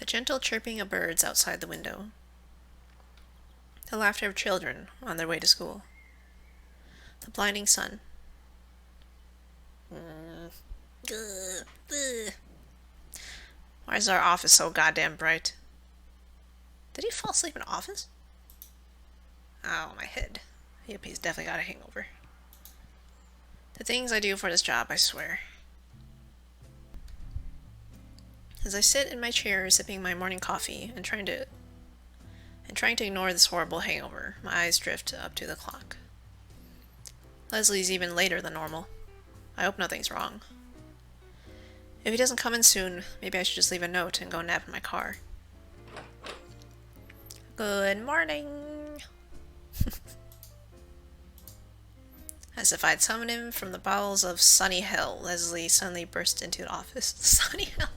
gentle chirping of birds outside the window. The laughter of children on their way to school. The blinding sun. Why is our office so goddamn bright? Did he fall asleep in the office? Oh, my head. Yep, he's definitely got a hangover. The things I do for this job, I swear. As I sit in my chair sipping my morning coffee and trying to ignore this horrible hangover, my eyes drift up to the clock. Leslie's even later than normal. I hope nothing's wrong. If he doesn't come in soon, maybe I should just leave a note and go nap in my car. Good morning! As if I'd summoned him from the bowels of sunny hell, Leslie suddenly burst into the office. Sunny hell?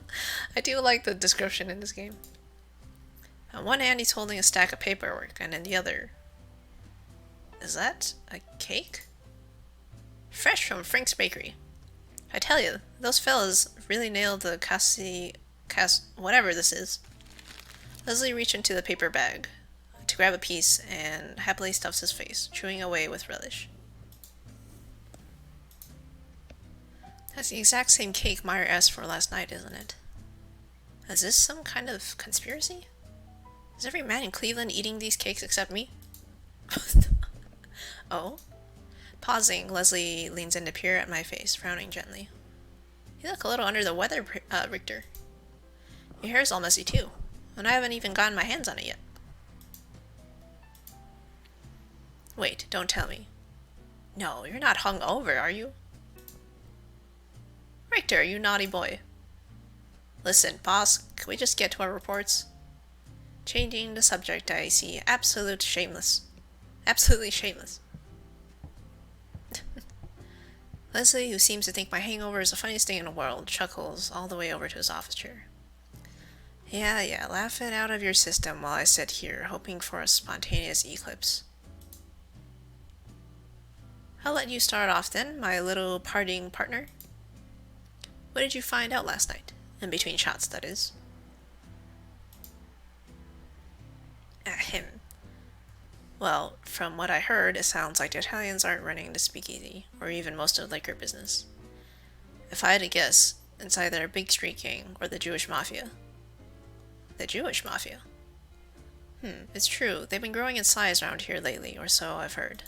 I do like the description in this game. On one hand, he's holding a stack of paperwork, and in the other... Is that a cake? Fresh from Frank's Bakery. I tell you, those fellas really nailed the whatever this is. Leslie reached into the paper bag to grab a piece and happily stuffs his face, chewing away with relish. That's the exact same cake Meyer asked for last night, isn't it? Is this some kind of conspiracy? Is every man in Cleveland eating these cakes except me? Oh? Pausing, Leslie leans in to peer at my face, frowning gently. You look a little under the weather, Richter. Your hair's all messy too, and I haven't even gotten my hands on it yet. Wait, don't tell me. No, you're not hung over, are you? Richter, you naughty boy. Listen, boss, can we just get to our reports? Changing the subject, I see. Absolutely shameless. Leslie, who seems to think my hangover is the funniest thing in the world, chuckles all the way over to his office chair. Yeah, laugh it out of your system while I sit here, hoping for a spontaneous eclipse. I'll let you start off then, my little partying partner. What did you find out last night? In between shots, that is. Ahem. Well, from what I heard, it sounds like the Italians aren't running the speakeasy, or even most of the liquor business. If I had to guess, it's either a big street gang or the Jewish mafia. The Jewish mafia? It's true. They've been growing in size around here lately, or so I've heard.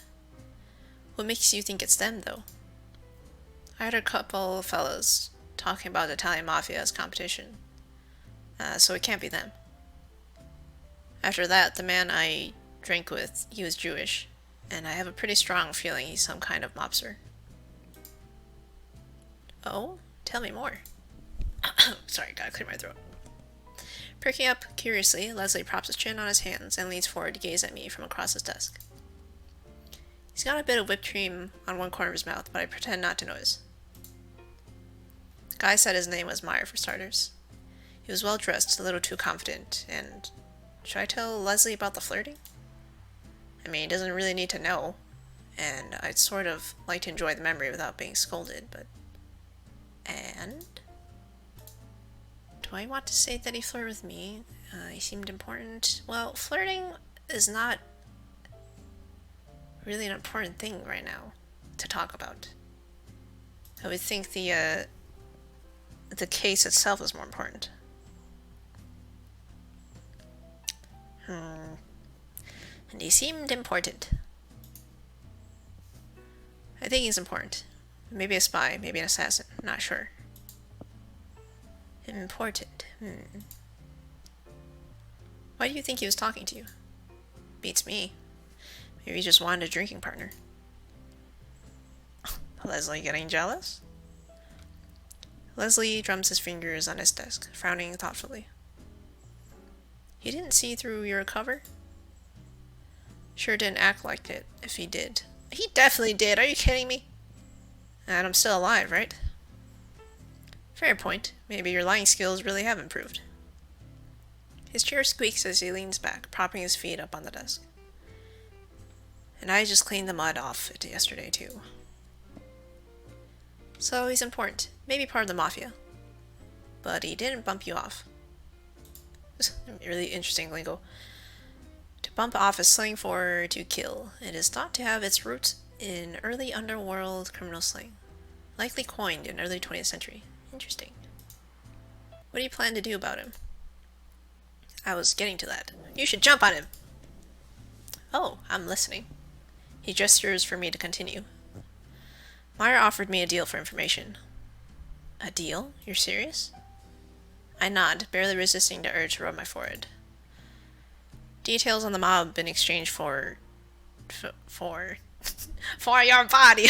What makes you think it's them, though? I heard a couple of fellas talking about the Italian mafia as competition, so it can't be them. After that, the man I drank with, he was Jewish, and I have a pretty strong feeling he's some kind of mobster. Oh? Tell me more. Sorry, gotta clear my throat. Perking up curiously, Leslie props his chin on his hands and leans forward to gaze at me from across his desk. He's got a bit of whipped cream on one corner of his mouth, but I pretend not to notice. The guy said his name was Meyer, for starters. He was well dressed, a little too confident, and... Should I tell Leslie about the flirting? I mean, he doesn't really need to know, and I'd sort of like to enjoy the memory without being scolded, but... And? Do I want to say that he flirted with me? He seemed important. Well, flirting is not really an important thing right now to talk about. I would think the case itself is more important. And he seemed important. I think he's important. Maybe a spy, maybe an assassin, not sure. Important. Why do you think he was talking to you? Beats me. Maybe he just wanted a drinking partner. Leslie getting jealous? Leslie drums his fingers on his desk, frowning thoughtfully. He didn't see through your cover? Sure didn't act like it, if he did. He definitely did, are you kidding me? And I'm still alive, right? Fair point. Maybe your lying skills really have improved. His chair squeaks as he leans back, propping his feet up on the desk. And I just cleaned the mud off it yesterday, too. So he's important. Maybe part of the mafia. But he didn't bump you off. Really interesting lingo. To bump off is slang for to kill. It is thought to have its roots in early underworld criminal slang, likely coined in early 20th century. Interesting. What do you plan to do about him? I was getting to that. You should jump on him! Oh, I'm listening. He gestures for me to continue. Meyer offered me a deal for information. A deal? You're serious? I nod, barely resisting the urge to rub my forehead. Details on the mob in exchange for your body.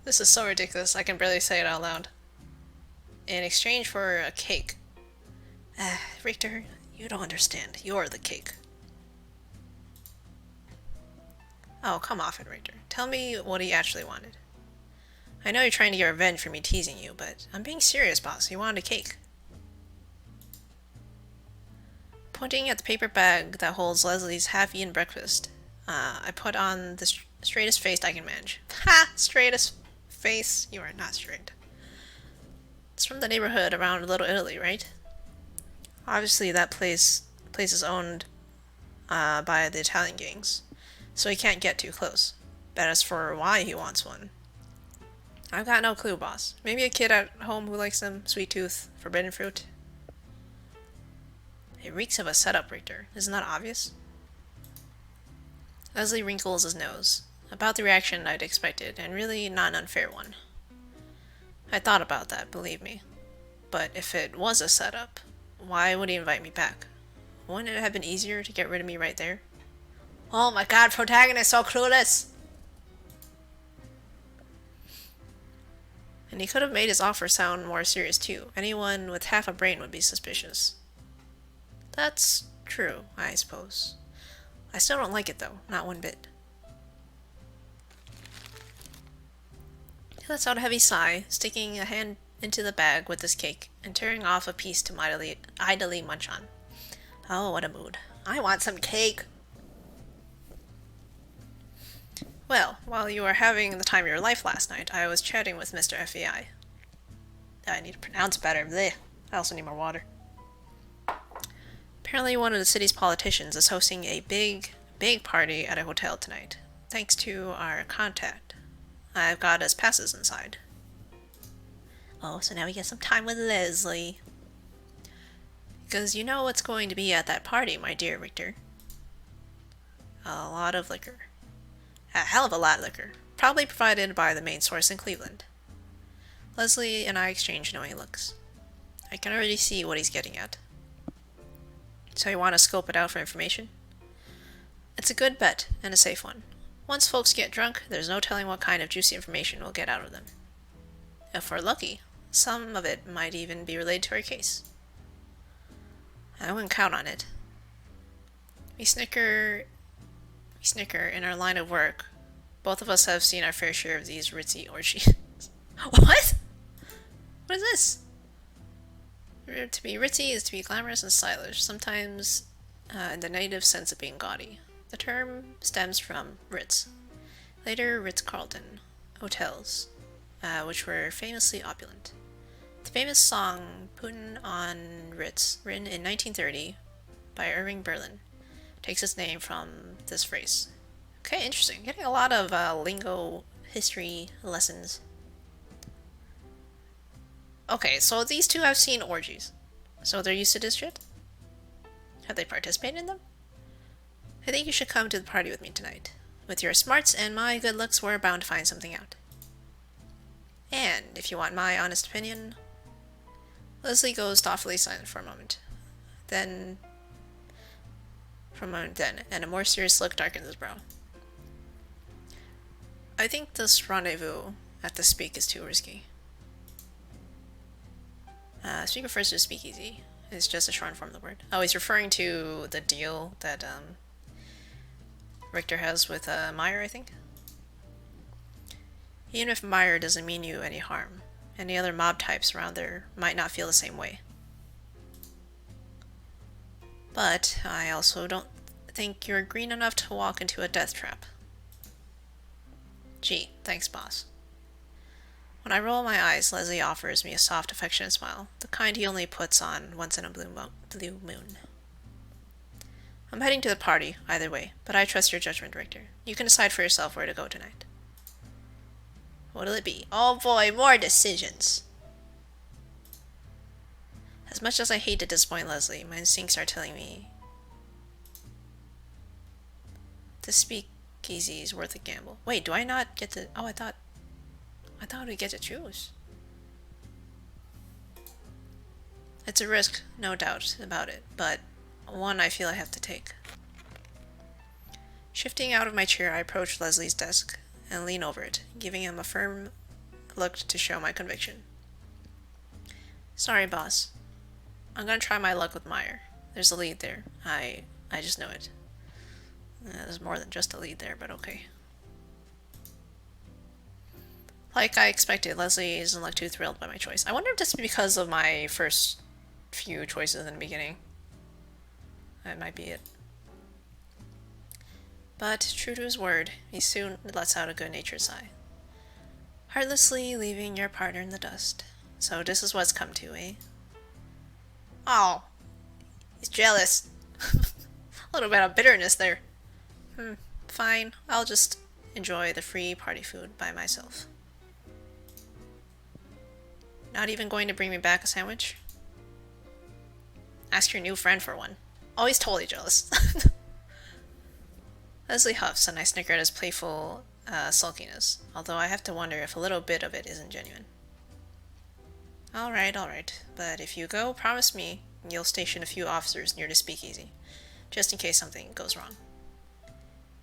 This is so ridiculous, I can barely say it out loud. In exchange for a cake. Richter, you don't understand. You're the cake. Oh, come off it, Richter. Tell me what he actually wanted. I know you're trying to get revenge for me teasing you, but I'm being serious, boss. He wanted a cake. Pointing at the paper bag that holds Leslie's half-eaten breakfast, I put on the straightest face I can manage. Ha! Straightest face? You are not straight. It's from the neighborhood around Little Italy, right? Obviously, that place is owned by the Italian gangs, so he can't get too close. But as for why he wants one, I've got no clue, boss. Maybe a kid at home who likes them, sweet tooth, forbidden fruit. It reeks of a setup, Richter. Isn't that obvious? Leslie wrinkles his nose. About the reaction I'd expected, and really not an unfair one. I thought about that, believe me. But if it was a setup, why would he invite me back? Wouldn't it have been easier to get rid of me right there? Oh my god, protagonist so clueless! And he could have made his offer sound more serious too. Anyone with half a brain would be suspicious. That's true, I suppose. I still don't like it though, not one bit. He lets out a heavy sigh, sticking a hand into the bag with his cake, and tearing off a piece to idly munch on. Oh, what a mood. I want some cake! Well, while you were having the time of your life last night, I was chatting with Mr. FEI. I need to pronounce better. Blech. I also need more water. Apparently one of the city's politicians is hosting a big party at a hotel tonight, thanks to our contact. I've got his passes inside. Oh, so now we get some time with Leslie. Because you know what's going to be at that party, my dear Richter. A lot of liquor. A hell of a lot of liquor. Probably provided by the main source in Cleveland. Leslie and I exchange knowing looks. I can already see what he's getting at. So you want to scope it out for information? It's a good bet, and a safe one. Once folks get drunk, there's no telling what kind of juicy information we'll get out of them. If we're lucky, some of it might even be related to our case. I wouldn't count on it. We snicker in our line of work. Both of us have seen our fair share of these ritzy orgies. What? What is this? To be ritzy is to be glamorous and stylish, sometimes in the negative sense of being gaudy. The term stems from Ritz. Later, Ritz-Carlton hotels, which were famously opulent. The famous song Putin on Ritz, written in 1930 by Irving Berlin, takes its name from this phrase. Okay, interesting. Getting a lot of lingo history lessons. Okay, so these two have seen orgies. So they're used to this shit? Have they participated in them? I think you should come to the party with me tonight. With your smarts and my good looks, we're bound to find something out. And, if you want my honest opinion... Leslie goes thoughtfully silent for a moment. And a more serious look darkens his brow. I think this rendezvous at the Speak is too risky. Speak refers to speakeasy. It's just a short form of the word. Oh, he's referring to the deal that Richter has with Meyer, I think. Even if Meyer doesn't mean you any harm, any other mob types around there might not feel the same way. But I also don't think you're green enough to walk into a death trap. Gee, thanks, boss. When I roll my eyes, Leslie offers me a soft, affectionate smile, the kind he only puts on once in a blue moon. I'm heading to the party, either way, but I trust your judgment, Richter. You can decide for yourself where to go tonight. What'll it be? Oh boy, more decisions! As much as I hate to disappoint Leslie, my instincts are telling me the speakeasy is worth a gamble. Wait, do I not get to... Oh, I thought we get to choose. It's a risk, no doubt about it, but one I feel I have to take. Shifting out of my chair, I approach Leslie's desk and lean over it, giving him a firm look to show my conviction. Sorry, boss. I'm gonna try my luck with Meyer. There's a lead there. I just know it. There's more than just a lead there, but okay. Like I expected, Leslie doesn't look too thrilled by my choice. I wonder if this is because of my first few choices in the beginning. That might be it. But, true to his word, he soon lets out a good-natured sigh. Heartlessly leaving your partner in the dust. So this is what's come to, eh? Oh, he's jealous. A little bit of bitterness there. Fine, I'll just enjoy the free party food by myself. Not even going to bring me back a sandwich? Ask your new friend for one. Oh, he's totally jealous. Leslie huffs, and I snicker at his playful sulkiness, although I have to wonder if a little bit of it isn't genuine. Alright, but if you go, promise me you'll station a few officers near the speakeasy, just in case something goes wrong.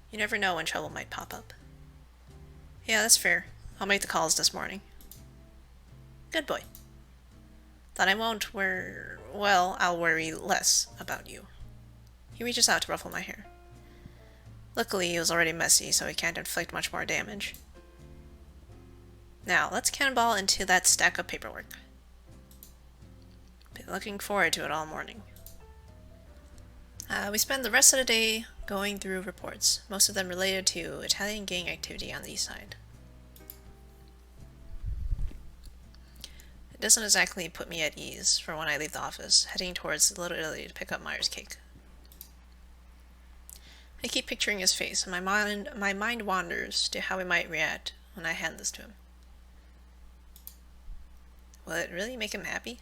You never know when trouble might pop up. Yeah, that's fair. I'll make the calls this morning. Good boy. Then I won't I'll worry less about you. He reaches out to ruffle my hair. Luckily, it was already messy, so he can't inflict much more damage. Now, let's cannonball into that stack of paperwork. Been looking forward to it all morning. We spend the rest of the day going through reports, most of them related to Italian gang activity on the east side. It doesn't exactly put me at ease for when I leave the office, heading towards Little Italy to pick up Meyer's cake. I keep picturing his face, and my mind wanders to how he might react when I hand this to him. Will it really make him happy?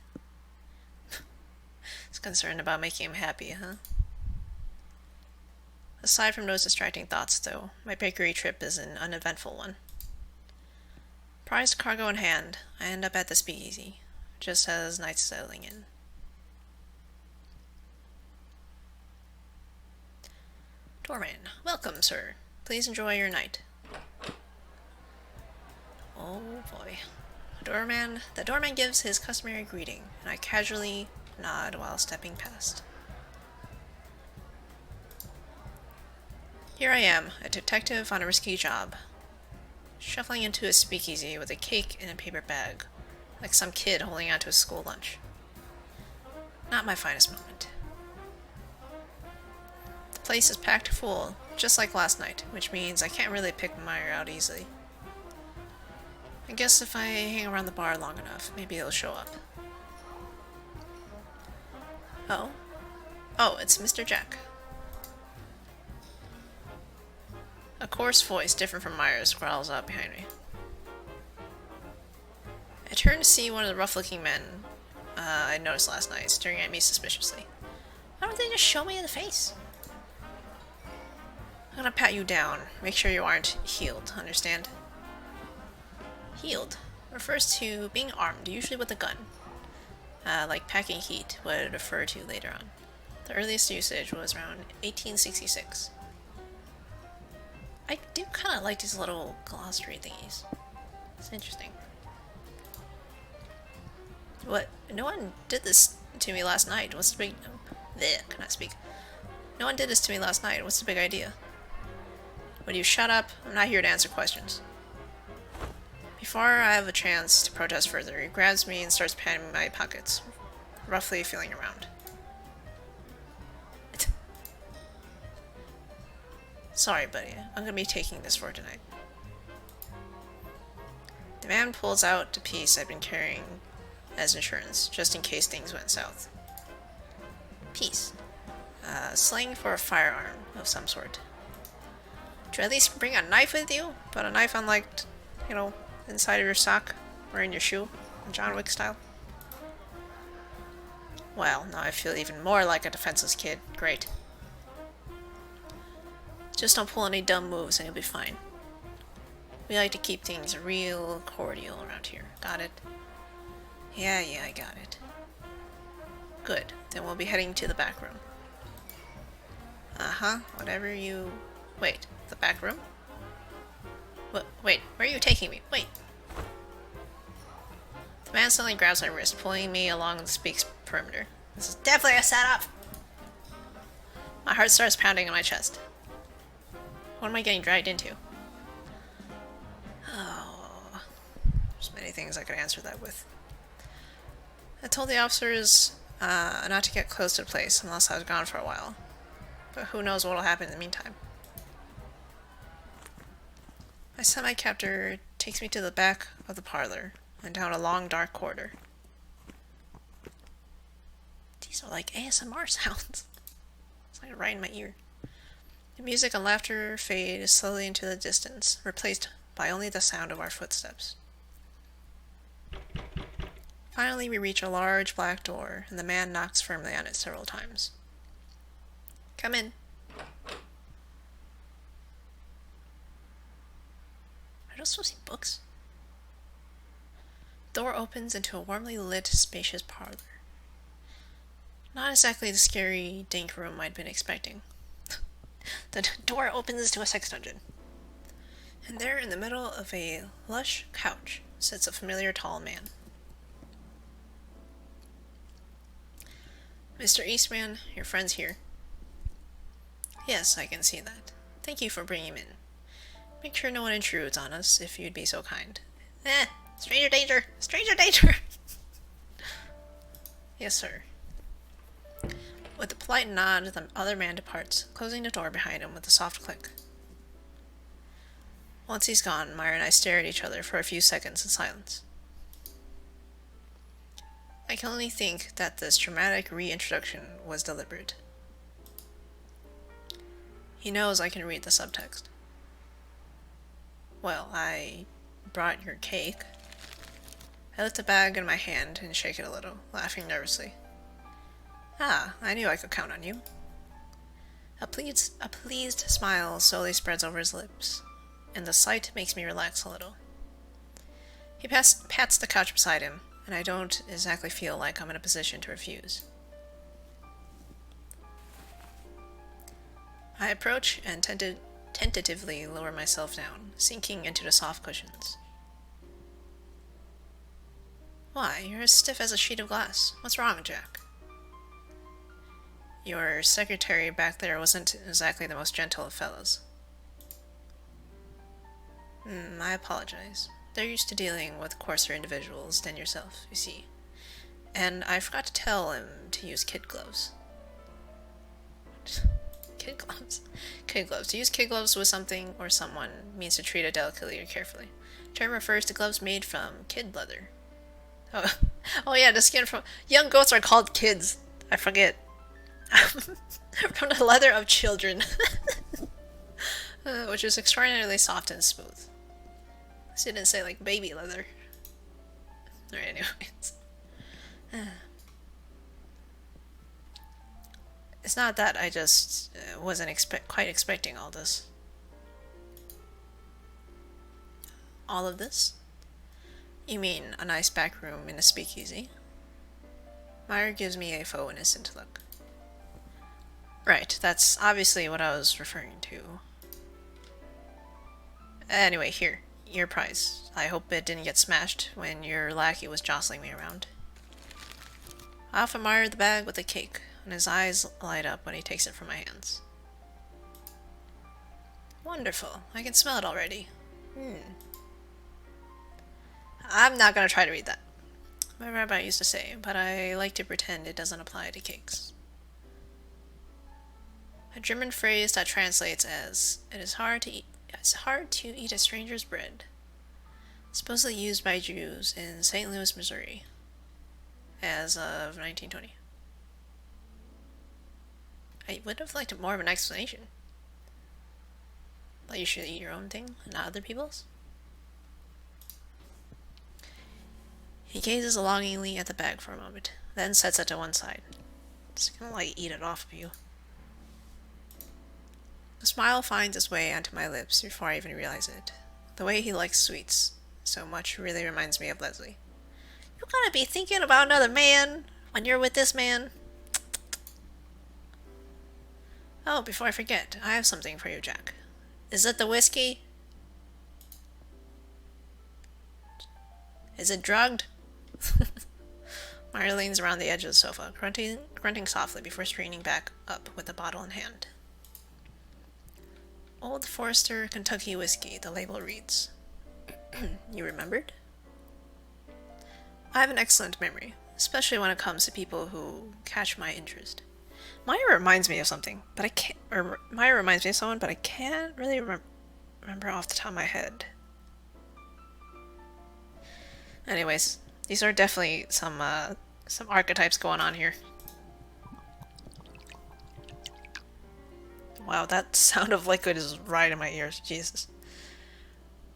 He's concerned about making him happy, huh? Aside from those distracting thoughts, though, my bakery trip is an uneventful one. Prized cargo in hand, I end up at the speakeasy, just as night's settling in. Doorman, welcome, sir. Please enjoy your night. Oh boy. The doorman gives his customary greeting, and I casually nod while stepping past. Here I am, a detective on a risky job, shuffling into a speakeasy with a cake in a paper bag, like some kid holding onto a school lunch. Not my finest moment. The place is packed full, just like last night, which means I can't really pick Meyer out easily. I guess if I hang around the bar long enough, maybe he'll show up. Oh? Oh, it's Mr. Jack. A coarse voice, different from Meyer's, growls out behind me. I turn to see one of the rough-looking men I noticed last night, staring at me suspiciously. Why don't they just show me in the face? I'm gonna pat you down, make sure you aren't healed, understand? Healed refers to being armed, usually with a gun. Like packing heat would refer to later on. The earliest usage was around 1866. I do kind of like these little glossary thingies. It's interesting. What? No one did this to me last night. What's the big... Blech, cannot speak. No one did this to me last night. What's the big idea? Would you shut up? I'm not here to answer questions. Before I have a chance to protest further, he grabs me and starts patting my pockets, roughly feeling around. Sorry, buddy. I'm gonna be taking this for tonight. The man pulls out the piece I'd been carrying as insurance, just in case things went south. Piece. Sling for a firearm of some sort. Do you at least bring a knife with you? But a knife unlike, inside of your sock or in your shoe, John Wick style? Well, now I feel even more like a defenseless kid. Great. Just don't pull any dumb moves and you'll be fine. We like to keep things real cordial around here. Got it? Yeah, I got it. Good. Then we'll be heading to the back room. Whatever you... Wait, the back room? Wait, where are you taking me? Wait! The man suddenly grabs my wrist, pulling me along the speak's perimeter. This is definitely a setup! My heart starts pounding in my chest. What am I getting dragged into? Oh... There's many things I could answer that with. I told the officers not to get close to the place unless I was gone for a while. But who knows what'll happen in the meantime. My semi-captor takes me to the back of the parlor and down a long dark corridor. These are like ASMR sounds. It's like right in my ear. The music and laughter fade slowly into the distance, replaced by only the sound of our footsteps. Finally, we reach a large black door, and the man knocks firmly on it several times. Come in. Are those supposed to be books? The door opens into a warmly lit, spacious parlor. Not exactly the scary, dank room I'd been expecting. The door opens to a sex dungeon. And there, in the middle of a lush couch, sits a familiar tall man. Mr. Eastman, your friend's here. Yes, I can see that. Thank you for bringing him in. Make sure no one intrudes on us, if you'd be so kind. Stranger danger! Stranger danger! Yes, sir. With a polite nod, the other man departs, closing the door behind him with a soft click. Once he's gone, Meyer and I stare at each other for a few seconds in silence. I can only think that this dramatic reintroduction was deliberate. He knows I can read the subtext. Well, I brought your cake. I lift the bag in my hand and shake it a little, laughing nervously. I knew I could count on you. A pleased smile slowly spreads over his lips, and the sight makes me relax a little. He pats the couch beside him, and I don't exactly feel like I'm in a position to refuse. I approach and tentatively lower myself down, sinking into the soft cushions. Why, you're as stiff as a sheet of glass. What's wrong, Jack? Your secretary back there wasn't exactly the most gentle of fellows. I apologize. They're used to dealing with coarser individuals than yourself, you see. And I forgot to tell him to use kid gloves. Kid gloves? Kid gloves. To use kid gloves with something or someone means to treat it delicately or carefully. The term refers to gloves made from kid leather. Oh yeah, the skin from... Young goats are called kids. I forget. From the leather of children. Which is extraordinarily soft and smooth. She didn't say like baby leather. Alright, anyways. It's not that I just wasn't quite expecting all this. All of this? You mean a nice back room in a speakeasy? Meyer gives me a faux innocent look. Right, that's obviously what I was referring to. Anyway, here, your prize. I hope it didn't get smashed when your lackey was jostling me around. I offer Meyer the bag with the cake, and his eyes light up when he takes it from my hands. Wonderful. I can smell it already. I'm not gonna try to read that. My rabbi used to say, but I like to pretend it doesn't apply to cakes. A German phrase that translates as, It's hard to eat a stranger's bread. Supposedly used by Jews in St. Louis, Missouri, as of 1920. I would have liked more of an explanation. Like you should eat your own thing, not other people's. He gazes longingly at the bag for a moment, then sets it to one side. It's gonna eat it off of you. A smile finds its way onto my lips before I even realize it. The way he likes sweets so much really reminds me of Leslie. You gotta be thinking about another man when you're with this man. Oh, before I forget, I have something for you, Jack. Is it the whiskey? Is it drugged? Meyer leans around the edge of the sofa, grunting softly before straightening back up with the bottle in hand. Old Forester Kentucky Whiskey, the label reads. You remembered? I have an excellent memory, especially when it comes to people who catch my interest. Meyer reminds me of something, but I can't. Or Meyer reminds me of someone, but I can't really remember off the top of my head. Anyways, these are definitely some archetypes going on here. Wow, that sound of liquid is right in my ears. Jesus.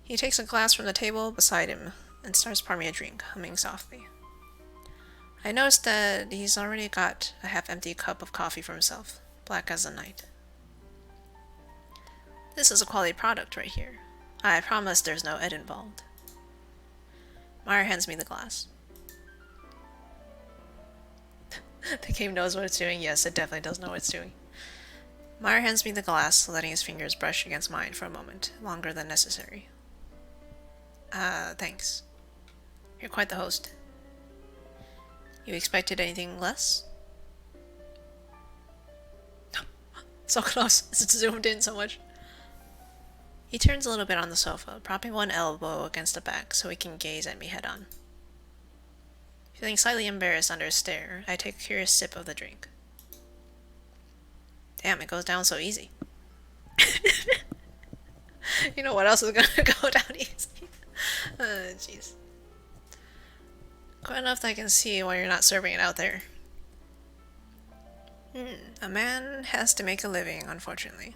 He takes a glass from the table beside him and starts pouring me a drink, humming softly. I noticed that he's already got a half-empty cup of coffee for himself, black as the night. This is a quality product right here. I promise there's no ed involved. Meyer hands me the glass. The game knows what it's doing. Yes, it definitely does know what it's doing. Meyer hands me the glass, letting his fingers brush against mine for a moment, longer than necessary. Thanks. You're quite the host. You expected anything less? So close. It's zoomed in so much. He turns a little bit on the sofa, propping one elbow against the back so he can gaze at me head-on. Feeling slightly embarrassed under his stare, I take a curious sip of the drink. Damn, it goes down so easy. You know what else is gonna go down easy? Jeez. Quite enough that I can see why you're not serving it out there. A man has to make a living, unfortunately.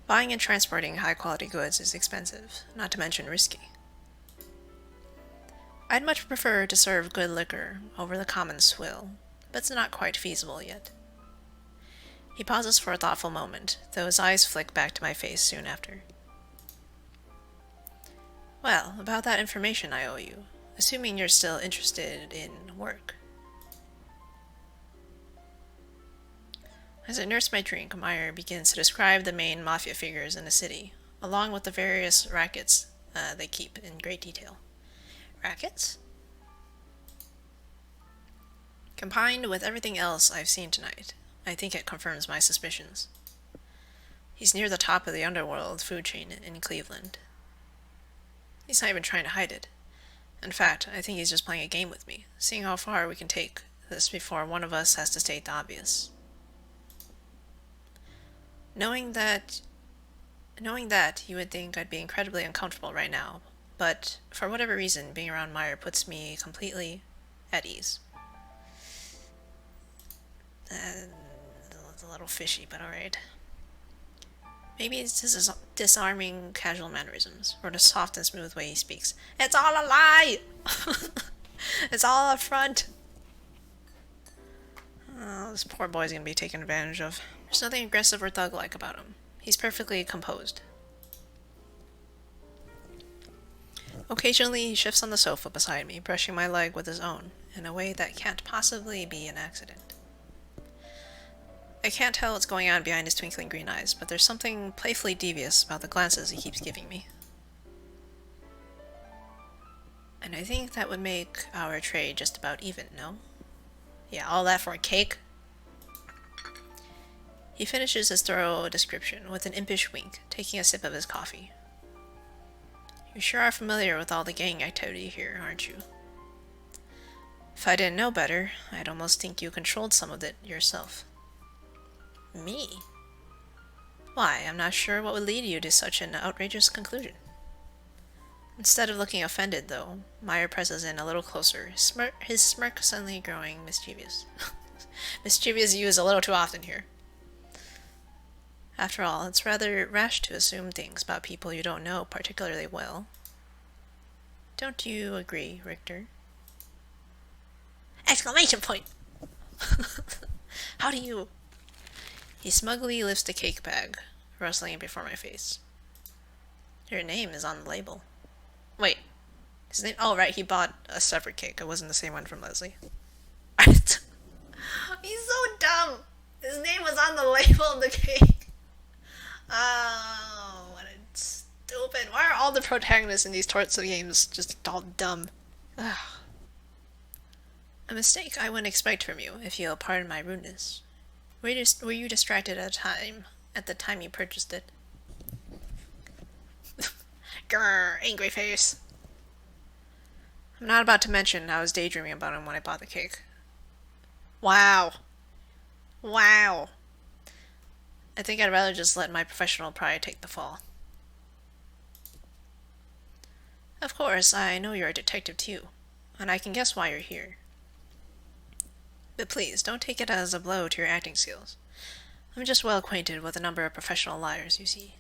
Buying and transporting high-quality goods is expensive, not to mention risky. I'd much prefer to serve good liquor over the common swill, but it's not quite feasible yet. He pauses for a thoughtful moment, though his eyes flick back to my face soon after. Well, about that information I owe you, assuming you're still interested in work. As I nurse my drink, Meyer begins to describe the main mafia figures in the city, along with the various rackets they keep in great detail. Rackets? Combined with everything else I've seen tonight, I think it confirms my suspicions. He's near the top of the underworld food chain in Cleveland. He's not even trying to hide it. In fact, I think he's just playing a game with me, seeing how far we can take this before one of us has to state the obvious. Knowing that, you would think I'd be incredibly uncomfortable right now, but for whatever reason, being around Meyer puts me completely at ease. It's a little fishy, but alright. Maybe it's his disarming casual mannerisms, or the soft and smooth way he speaks. It's all a lie! It's all a front! Oh, this poor boy's gonna be taken advantage of. There's nothing aggressive or thug-like about him. He's perfectly composed. Occasionally, he shifts on the sofa beside me, brushing my leg with his own, in a way that can't possibly be an accident. I can't tell what's going on behind his twinkling green eyes, but there's something playfully devious about the glances he keeps giving me. And I think that would make our trade just about even, no? Yeah, all that for a cake? He finishes his thorough description with an impish wink, taking a sip of his coffee. You sure are familiar with all the gang activity here, aren't you? If I didn't know better, I'd almost think you controlled some of it yourself. Me? Why, I'm not sure what would lead you to such an outrageous conclusion. Instead of looking offended, though, Meyer presses in a little closer, his smirk suddenly growing mischievous. Mischievous used a little too often here. After all, it's rather rash to assume things about people you don't know particularly well. Don't you agree, Richter? Exclamation point! How do you... He smugly lifts the cake bag, rustling it before my face. Your name is on the label. Wait. His name... Oh, right, he bought a separate cake. It wasn't the same one from Leslie. He's so dumb! His name was on the label of the cake. Oh, what a stupid... Why are all the protagonists in these sorts of games just all dumb? Ugh. A mistake I wouldn't expect from you, if you'll pardon my rudeness. Were you distracted at the time you purchased it? Grr, angry face. I'm not about to mention I was daydreaming about him when I bought the cake. Wow. Wow. I think I'd rather just let my professional pride take the fall. Of course, I know you're a detective too, and I can guess why you're here. But please, don't take it as a blow to your acting skills. I'm just well acquainted with a number of professional liars, you see.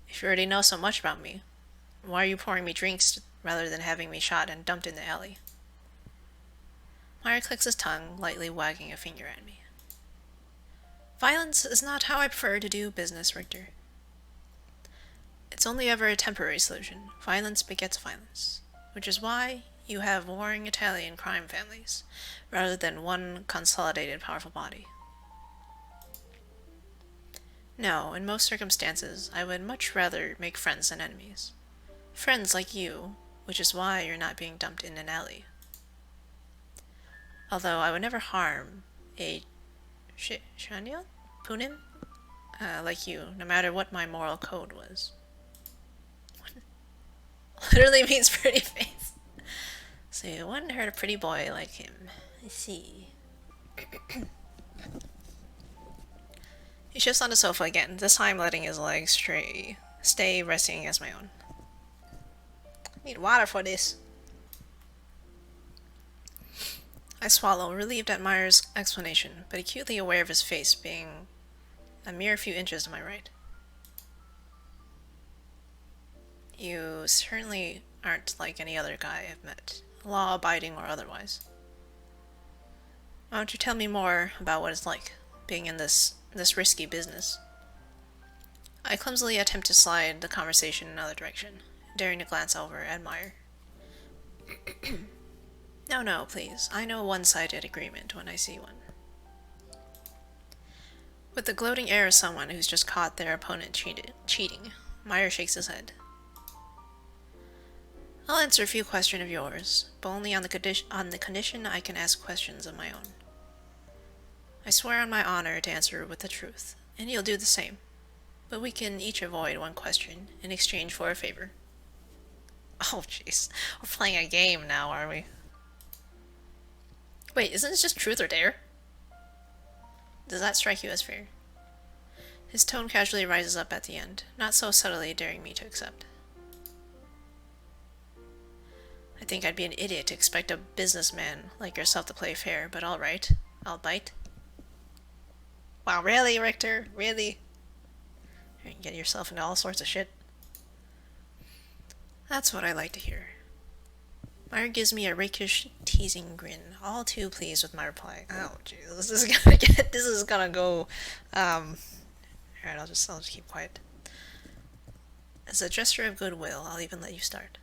If you already know so much about me, why are you pouring me drinks rather than having me shot and dumped in the alley? Meyer clicks his tongue, lightly wagging a finger at me. Violence is not how I prefer to do business, Richter. It's only ever a temporary solution. Violence begets violence, which is why you have warring Italian crime families, rather than one consolidated powerful body. No, in most circumstances, I would much rather make friends than enemies. Friends like you, which is why you're not being dumped in an alley. Although I would never harm a Shanya? Punim? Like you, no matter what my moral code was. Literally means pretty face. So you wouldn't hurt a pretty boy like him. I see. He shifts on the sofa again, this time letting his legs stay resting against my own. Need water for this. I swallow, relieved at Meyer's explanation, but acutely aware of his face being a mere few inches to my right. You certainly aren't like any other guy I've met, law-abiding or otherwise. Why don't you tell me more about what it's like, being in this risky business? I clumsily attempt to slide the conversation in another direction, daring to glance over at Meyer. No, please. I know a one-sided agreement when I see one. With the gloating air of someone who's just caught their opponent cheating, Meyer shakes his head. I'll answer a few questions of yours, but only on the condition I can ask questions of my own. I swear on my honor to answer with the truth, and you'll do the same. But we can each avoid one question in exchange for a favor. Oh, jeez. We're playing a game now, are we? Wait, isn't this just truth or dare? Does that strike you as fair? His tone casually rises up at the end, not so subtly daring me to accept. I think I'd be an idiot to expect a businessman like yourself to play fair, but all right. I'll bite. Wow, really, Richter? Really? You're gonna get yourself into all sorts of shit. That's what I like to hear. Meyer gives me a rakish, teasing grin, all too pleased with my reply. Oh, jeez, this is gonna go, alright, I'll just keep quiet. As a gesture of goodwill, I'll even let you start.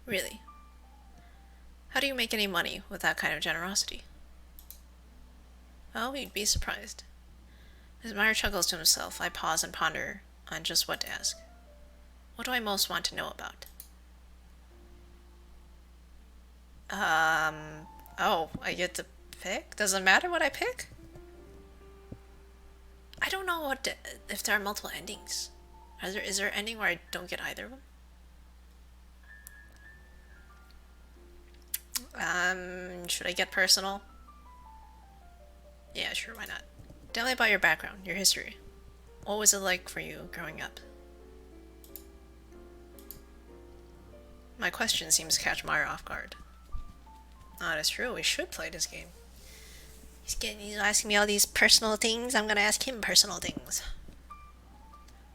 Really? How do you make any money with that kind of generosity? Oh, you'd be surprised. As Meyer chuckles to himself, I pause and ponder on just what to ask. What do I most want to know about? Oh, I get to pick? Does it matter what I pick? I don't know if there are multiple endings. Is there an ending where I don't get either of them? Should I get personal? Yeah, sure, why not? Tell me about your background, your history. What was it like for you growing up? My question seems to catch Meyer off guard. Ah, that's true. We should play this game. He's asking me all these personal things. I'm gonna ask him personal things.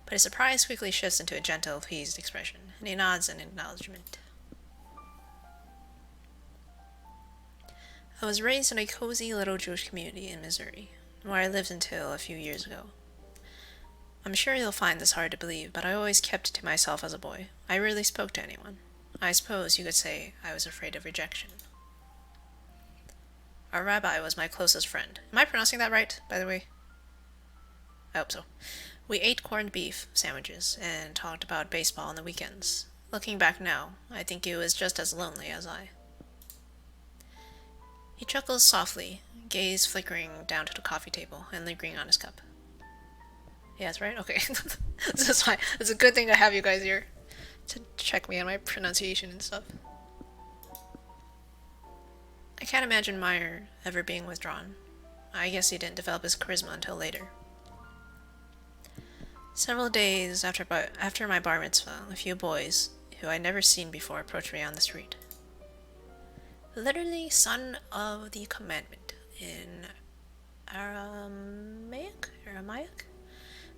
But his surprise quickly shifts into a gentle, pleased expression, and he nods in acknowledgement. I was raised in a cozy little Jewish community in Missouri, where I lived until a few years ago. I'm sure you'll find this hard to believe, but I always kept to myself as a boy. I rarely spoke to anyone. I suppose you could say I was afraid of rejection. Our rabbi was my closest friend. Am I pronouncing that right, by the way? I hope so. We ate corned beef sandwiches and talked about baseball on the weekends. Looking back now, I think he was just as lonely as I. He chuckles softly, gaze flickering down to the coffee table and lingering on his cup. Yeah, that's right? Okay. That's fine. It's a good thing to have you guys here to check me on my pronunciation and stuff. I can't imagine Meyer ever being withdrawn. I guess he didn't develop his charisma until later. Several days after my bar mitzvah, a few boys, who I'd never seen before, approached me on the street. Literally, son of the commandment in Aramaic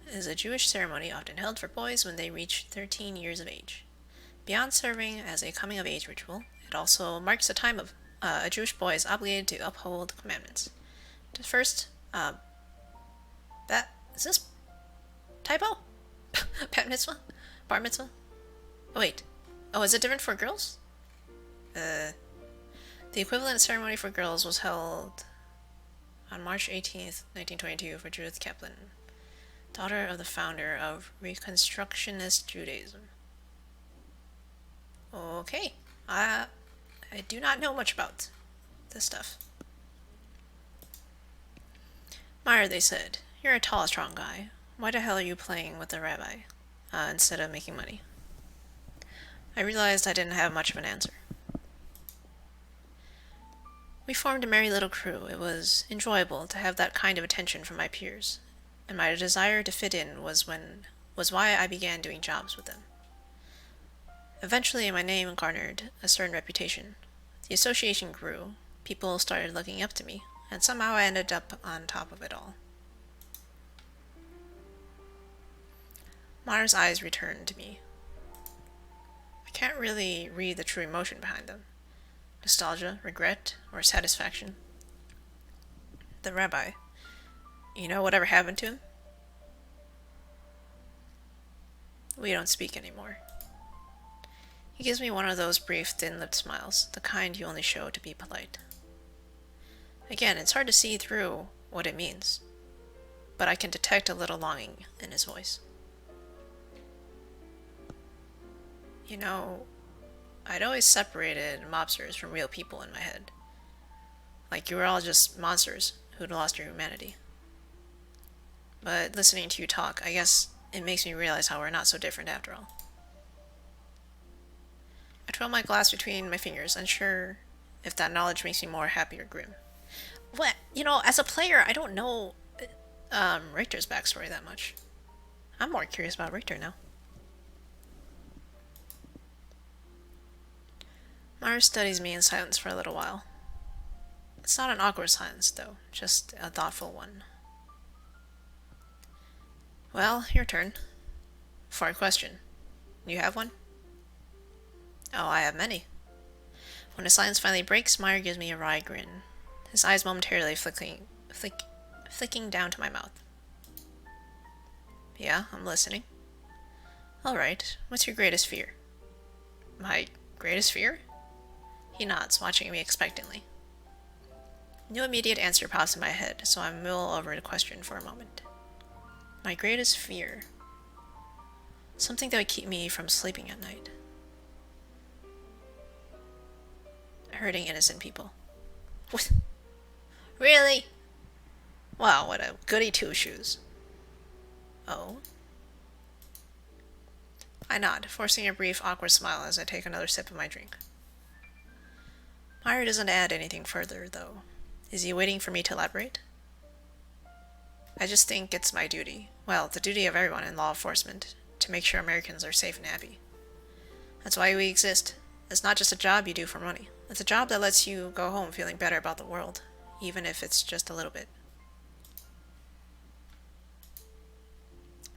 is a Jewish ceremony often held for boys when they reach 13 years of age. Beyond serving as a coming-of-age ritual, it also marks a time of a Jewish boy is obligated to uphold the commandments. First, is this typo? Bat mitzvah? Bar mitzvah? Oh wait. Oh, is it different for girls? The equivalent ceremony for girls was held on March 18th, 1922 for Judith Kaplan, daughter of the founder of Reconstructionist Judaism. Okay. I do not know much about this stuff. Meyer, they said, you're a tall, strong guy. Why the hell are you playing with the rabbi, instead of making money? I realized I didn't have much of an answer. We formed a merry little crew. It was enjoyable to have that kind of attention from my peers, and my desire to fit in was why I began doing jobs with them. Eventually, my name garnered a certain reputation. The association grew, people started looking up to me, and somehow I ended up on top of it all. Mara's eyes returned to me. I can't really read the true emotion behind them. Nostalgia, regret, or satisfaction. The rabbi. You know whatever happened to him? We don't speak anymore. He gives me one of those brief, thin-lipped smiles, the kind you only show to be polite. Again, it's hard to see through what it means, but I can detect a little longing in his voice. You know, I'd always separated mobsters from real people in my head. Like you were all just monsters who'd lost your humanity. But listening to you talk, I guess it makes me realize how we're not so different after all. I twirl my glass between my fingers, unsure if that knowledge makes me more happy or grim. What? You know, as a player, I don't know Richter's backstory that much. I'm more curious about Richter now. Mara studies me in silence for a little while. It's not an awkward silence, though, just a thoughtful one. Well, your turn. For a question. You have one? Oh, I have many. When the silence finally breaks, Meyer gives me a wry grin, his eyes momentarily flicking down to my mouth. Yeah, I'm listening. Alright, what's your greatest fear? My greatest fear? He nods, watching me expectantly. No immediate answer pops in my head, so I mull over the question for a moment. My greatest fear. Something that would keep me from sleeping at night. Hurting innocent people. What? Really? Wow, what a goody two-shoes. Oh? I nod, forcing a brief, awkward smile as I take another sip of my drink. Meyer doesn't add anything further, though. Is he waiting for me to elaborate? I just think it's my duty, well, the duty of everyone in law enforcement, to make sure Americans are safe and happy. That's why we exist, It's not just a job you do for money. It's a job that lets you go home feeling better about the world, even if it's just a little bit.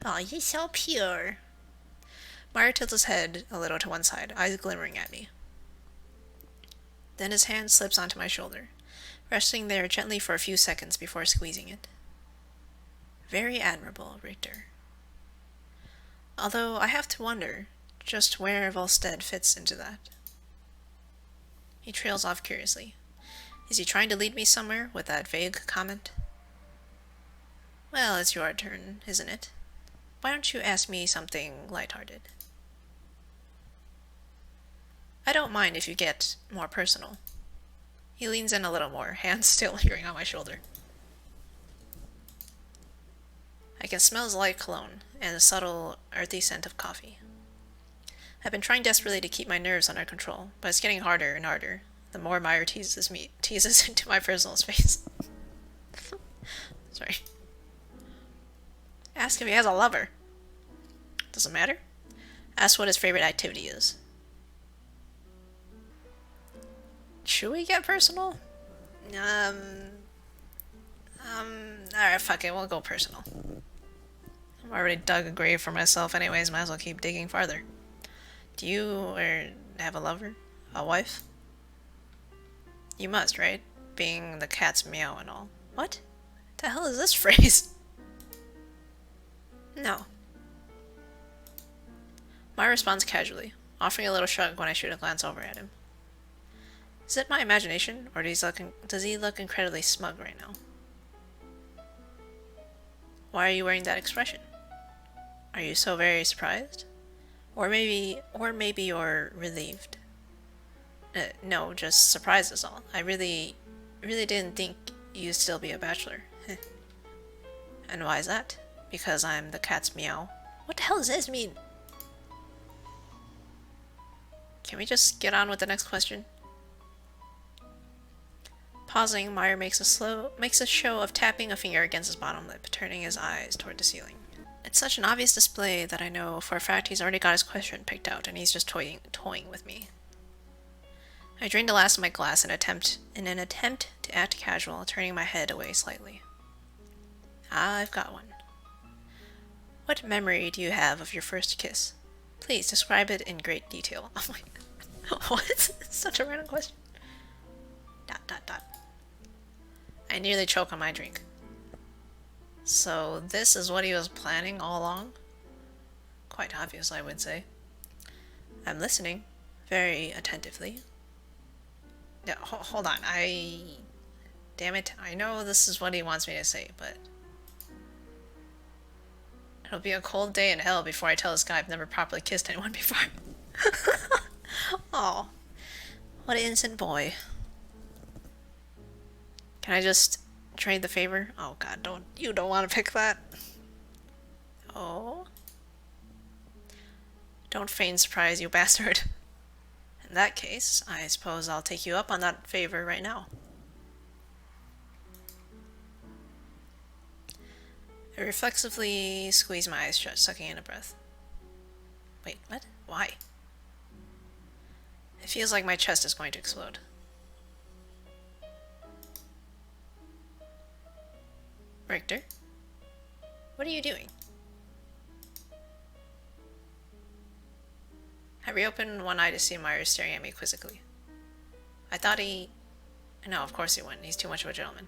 Oh, you're so pure. Meyer tilts his head a little to one side, eyes glimmering at me. Then his hand slips onto my shoulder, resting there gently for a few seconds before squeezing it. Very admirable, Richter. Although I have to wonder just where Volstead fits into that. He trails off curiously. Is he trying to lead me somewhere with that vague comment? Well, it's your turn, isn't it? Why don't you ask me something lighthearted? I don't mind if you get more personal. He leans in a little more, hands still lingering on my shoulder. I can smell his light cologne and the subtle, earthy scent of coffee. I've been trying desperately to keep my nerves under control, but it's getting harder and harder the more Meyer teases into my personal space. Sorry. Ask if he has a lover. Doesn't matter. Ask what his favorite activity is. Should we get personal? Alright, fuck it, we'll go personal. I've already dug a grave for myself anyways, might as well keep digging farther. Do you have a lover? A wife? You must, right? Being the cat's meow and all. What? The hell is this phrase? No. Meyer responds casually, offering a little shrug when I shoot a glance over at him. Is it my imagination, or does he look incredibly smug right now? Why are you wearing that expression? Are you so very surprised? Or maybe you're relieved. No, just surprised is all. I really didn't think you'd still be a bachelor. And why is that? Because I'm the cat's meow. What the hell does this mean? Can we just get on with the next question? Pausing, Meyer makes a show of tapping a finger against his bottom lip, turning his eyes toward the ceiling. It's such an obvious display that I know for a fact he's already got his question picked out and he's just toying with me. I drained the last of my glass in an attempt to act casual, turning my head away slightly. I've got one. What memory do you have of your first kiss? Please describe it in great detail. Oh my... What? Such a random question. ... I nearly choke on my drink. So this is what he was planning all along? Quite obvious, I would say. I'm listening, very attentively. Yeah, hold on, damn it, I know this is what he wants me to say, but... It'll be a cold day in hell before I tell this guy I've never properly kissed anyone before. Oh, what an innocent boy. Can I just trade the favor? Oh god, you don't want to pick that. Oh. Don't feign surprise, you bastard. In that case, I suppose I'll take you up on that favor right now. I reflexively squeeze my eyes shut, sucking in a breath. Wait, what? Why? It feels like my chest is going to explode. Richter? What are you doing? I reopened one eye to see Meyer staring at me quizzically. I thought he... No, of course he wouldn't. He's too much of a gentleman.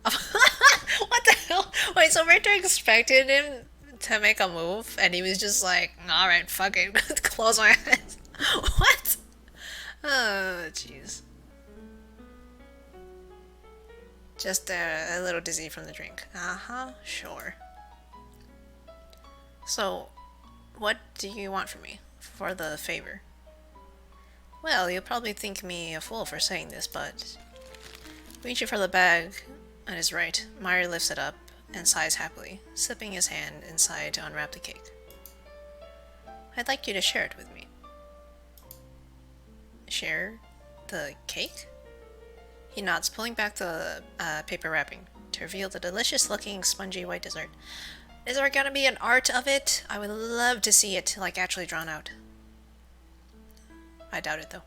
What the hell? Wait, so Richter expected him to make a move, and he was just like, alright, fuck it, close my eyes. What? Oh, jeez. Just a little dizzy from the drink. Uh-huh, sure. So, what do you want from me? For the favor? Well, you'll probably think me a fool for saying this, but... Reaching for the bag on his right, Meyer lifts it up and sighs happily, slipping his hand inside to unwrap the cake. I'd like you to share it with me. Share the cake? He nods, pulling back the paper wrapping to reveal the delicious-looking, spongy white dessert. Is there gonna be an art of it? I would love to see it, like, actually drawn out. I doubt it, though.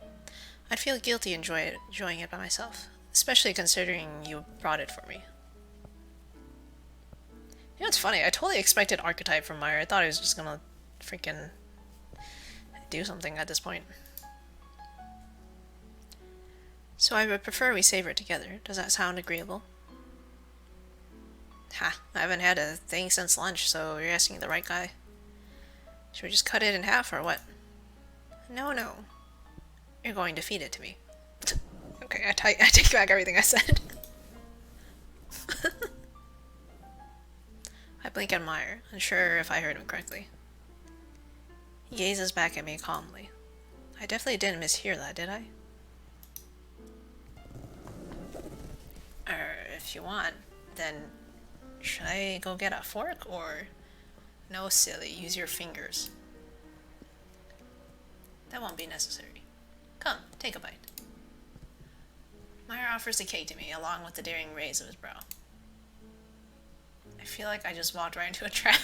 I'd feel guilty enjoying it by myself, especially considering you brought it for me. You know, it's funny. I totally expected Archetype from Meyer. I thought he was just gonna freaking do something at this point. So I would prefer we savor it together. Does that sound agreeable? Ha, I haven't had a thing since lunch, so you're asking the right guy. Should we just cut it in half or what? No, no. You're going to feed it to me. Okay, I take back everything I said. I blink at Meyer, unsure if I heard him correctly. He gazes back at me calmly. I definitely didn't mishear that, did I? If you want, then should I go get a fork or... No, silly, use your fingers. That won't be necessary. Come, take a bite. Meyer offers the cake to me, along with the daring raise of his brow. I feel like I just walked right into a trap.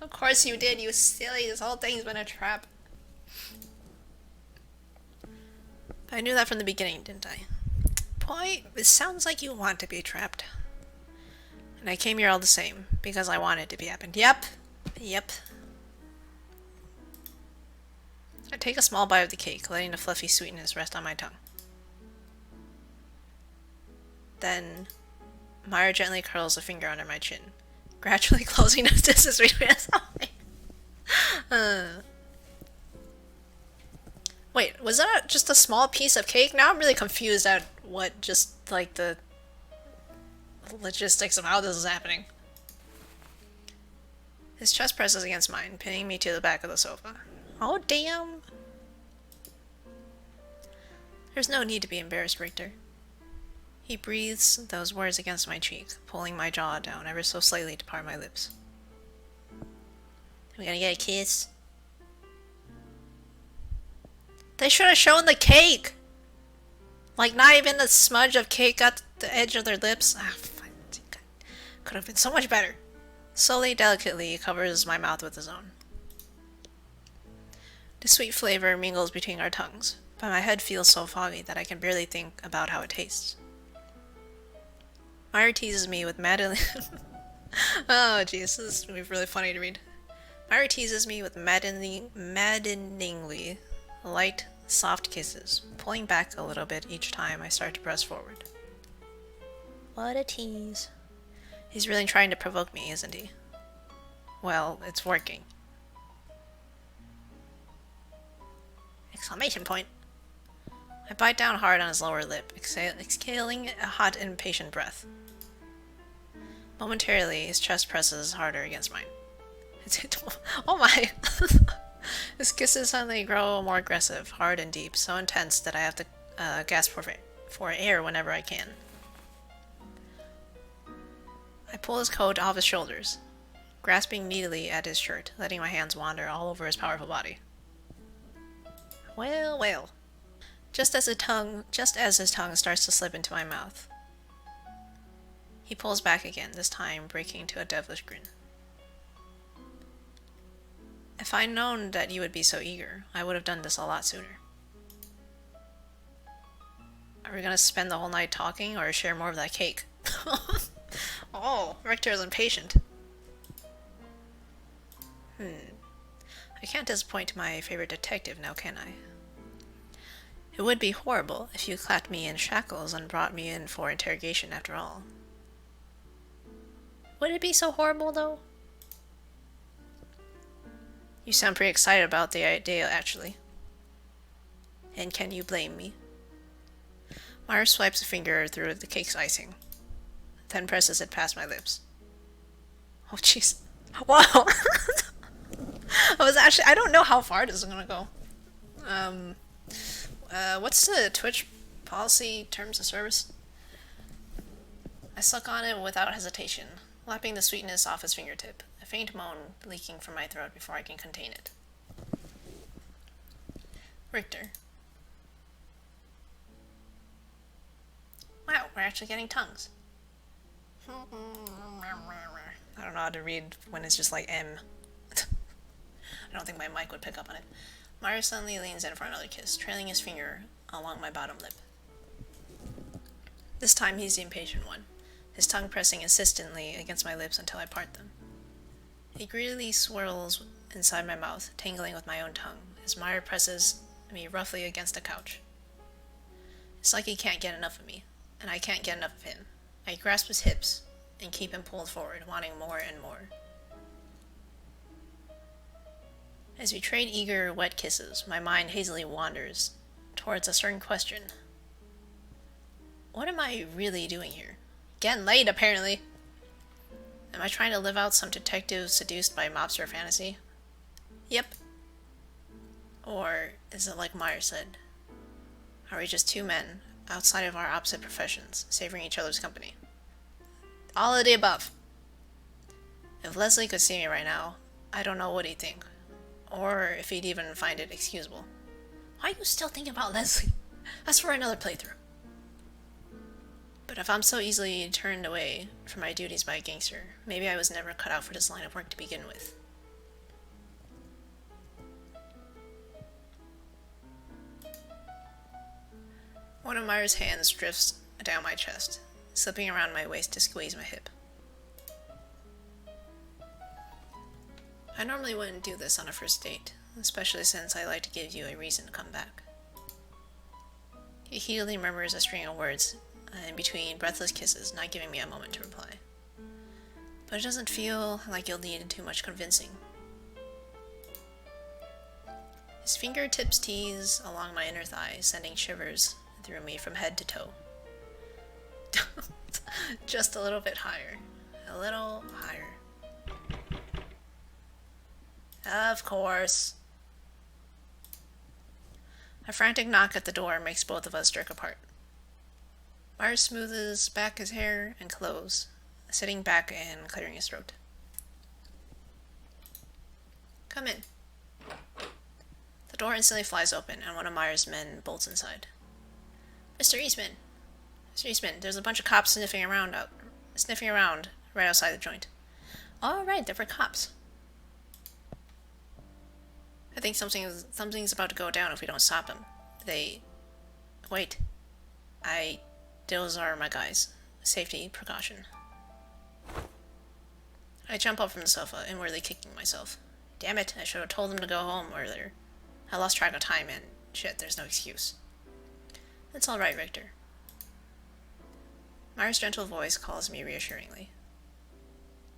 Of course you did, you silly. This whole thing's been a trap. But I knew that from the beginning, didn't I? Boy, it sounds like you want to be trapped. And I came here all the same, because I wanted to be happened. Yep. Yep. I take a small bite of the cake, letting the fluffy sweetness rest on my tongue. Then, Meyer gently curls a finger under my chin, gradually closing the distance between us. Wait, was that just a small piece of cake? Now I'm really confused at what just, like, the logistics of how this is happening. His chest presses against mine, pinning me to the back of the sofa. Oh, damn! There's no need to be embarrassed, Richter. He breathes those words against my cheek, pulling my jaw down ever so slightly to part my lips. Are we gonna get a kiss? They should have shown the cake! Like, not even the smudge of cake at the edge of their lips. Ah, could have been so much better. Slowly, delicately, he covers my mouth with his own. The sweet flavor mingles between our tongues, but my head feels so foggy that I can barely think about how it tastes. Meyer teases me with maddening... Oh, jeez, this is going to be really funny to read. Meyer teases me with maddeningly light, soft kisses, pulling back a little bit each time I start to press forward. What a tease. He's really trying to provoke me, isn't he? Well, it's working. Exclamation point. I bite down hard on his lower lip, exhaling a hot, impatient breath. Momentarily, his chest presses harder against mine. Oh my! His kisses suddenly grow more aggressive, hard and deep, so intense that I have to gasp for air whenever I can. I pull his coat off his shoulders, grasping needily at his shirt, letting my hands wander all over his powerful body. Well, well. Just as his tongue starts to slip into my mouth, he pulls back again, this time breaking into a devilish grin. If I'd known that you would be so eager, I would have done this a lot sooner. Are we gonna spend the whole night talking, or share more of that cake? Oh, Richter is impatient. I can't disappoint my favorite detective now, can I? It would be horrible if you clapped me in shackles and brought me in for interrogation after all. Would it be so horrible, though? You sound pretty excited about the idea, actually. And can you blame me? Meyer swipes a finger through the cake's icing, then presses it past my lips. Oh, jeez. Wow! I don't know how far this is gonna go. What's the Twitch policy terms of service? I suck on it without hesitation, lapping the sweetness off his fingertip, a faint moan leaking from my throat before I can contain it. Richter. Wow, we're actually getting tongues. I don't know how to read when it's just like M. I don't think my mic would pick up on it. Meyer suddenly leans in for another kiss, trailing his finger along my bottom lip. This time he's the impatient one, his tongue pressing insistently against my lips until I part them. He greedily swirls inside my mouth, tangling with my own tongue, as Meyer presses me roughly against a couch. It's like he can't get enough of me, and I can't get enough of him. I grasp his hips and keep him pulled forward, wanting more and more. As we trade eager, wet kisses, my mind hazily wanders towards a certain question. What am I really doing here? Getting laid, apparently. Am I trying to live out some detective seduced by mobster fantasy? Yep. Or is it like Meyer said? Are we just two men, outside of our opposite professions, savoring each other's company? All of the above. If Leslie could see me right now, I don't know what he'd think. Or if he'd even find it excusable. Why are you still thinking about Leslie? That's for another playthrough. But if I'm so easily turned away from my duties by a gangster, maybe I was never cut out for this line of work to begin with. One of Meyer's hands drifts down my chest, slipping around my waist to squeeze my hip. I normally wouldn't do this on a first date, especially since I like to give you a reason to come back. He heatedly murmurs a string of words in between breathless kisses, not giving me a moment to reply. But it doesn't feel like you'll need too much convincing. His fingertips tease along my inner thigh, sending shivers through me from head to toe. Just a little bit higher. A little higher. Of course. A frantic knock at the door makes both of us jerk apart. Meyer smoothes back his hair and clothes, sitting back and clearing his throat. Come in. The door instantly flies open, and one of Meyer's men bolts inside. Mr. Eastman, there's a bunch of cops sniffing around right outside the joint. All right, they're for cops. I think something's about to go down if we don't stop them. Wait. Those are my guys. Safety precaution. I jump up from the sofa, inwardly kicking myself. Damn it, I should have told them to go home earlier. I lost track of time and shit, there's no excuse. It's alright, Richter. Meyer's gentle voice calls me reassuringly.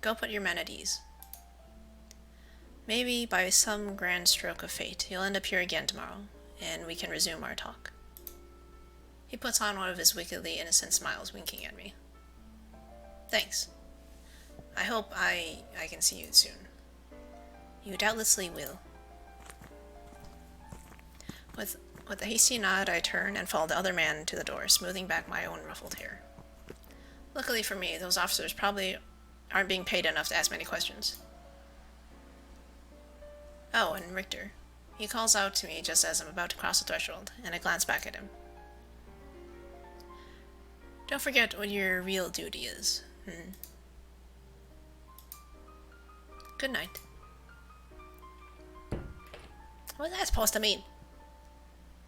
Go put your men at ease. Maybe by some grand stroke of fate, you'll end up here again tomorrow, and we can resume our talk. He puts on one of his wickedly innocent smiles, winking at me. Thanks. I hope I can see you soon. You doubtlessly will. With a hasty nod, I turn and follow the other man to the door, smoothing back my own ruffled hair. Luckily for me, those officers probably aren't being paid enough to ask many questions. Oh, and Richter. He calls out to me just as I'm about to cross the threshold, and I glance back at him. Don't forget what your real duty is. Good night. What is that supposed to mean?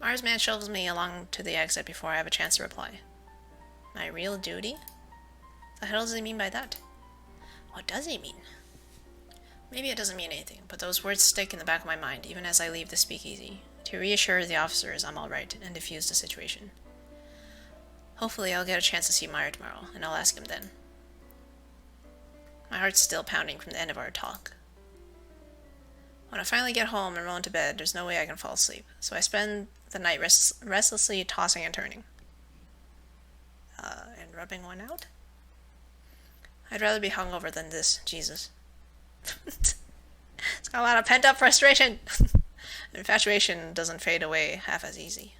Meyer's man shovels me along to the exit before I have a chance to reply. My real duty? The hell does he mean by that? What does he mean? Maybe it doesn't mean anything, but those words stick in the back of my mind, even as I leave the speakeasy, to reassure the officers I'm alright and defuse the situation. Hopefully I'll get a chance to see Meyer tomorrow, and I'll ask him then. My heart's still pounding from the end of our talk. When I finally get home and roll into bed, there's no way I can fall asleep, so I spend the night restlessly tossing and turning. And rubbing one out? I'd rather be hungover than this, Jesus. It's got a lot of pent-up frustration. Infatuation doesn't fade away half as easy.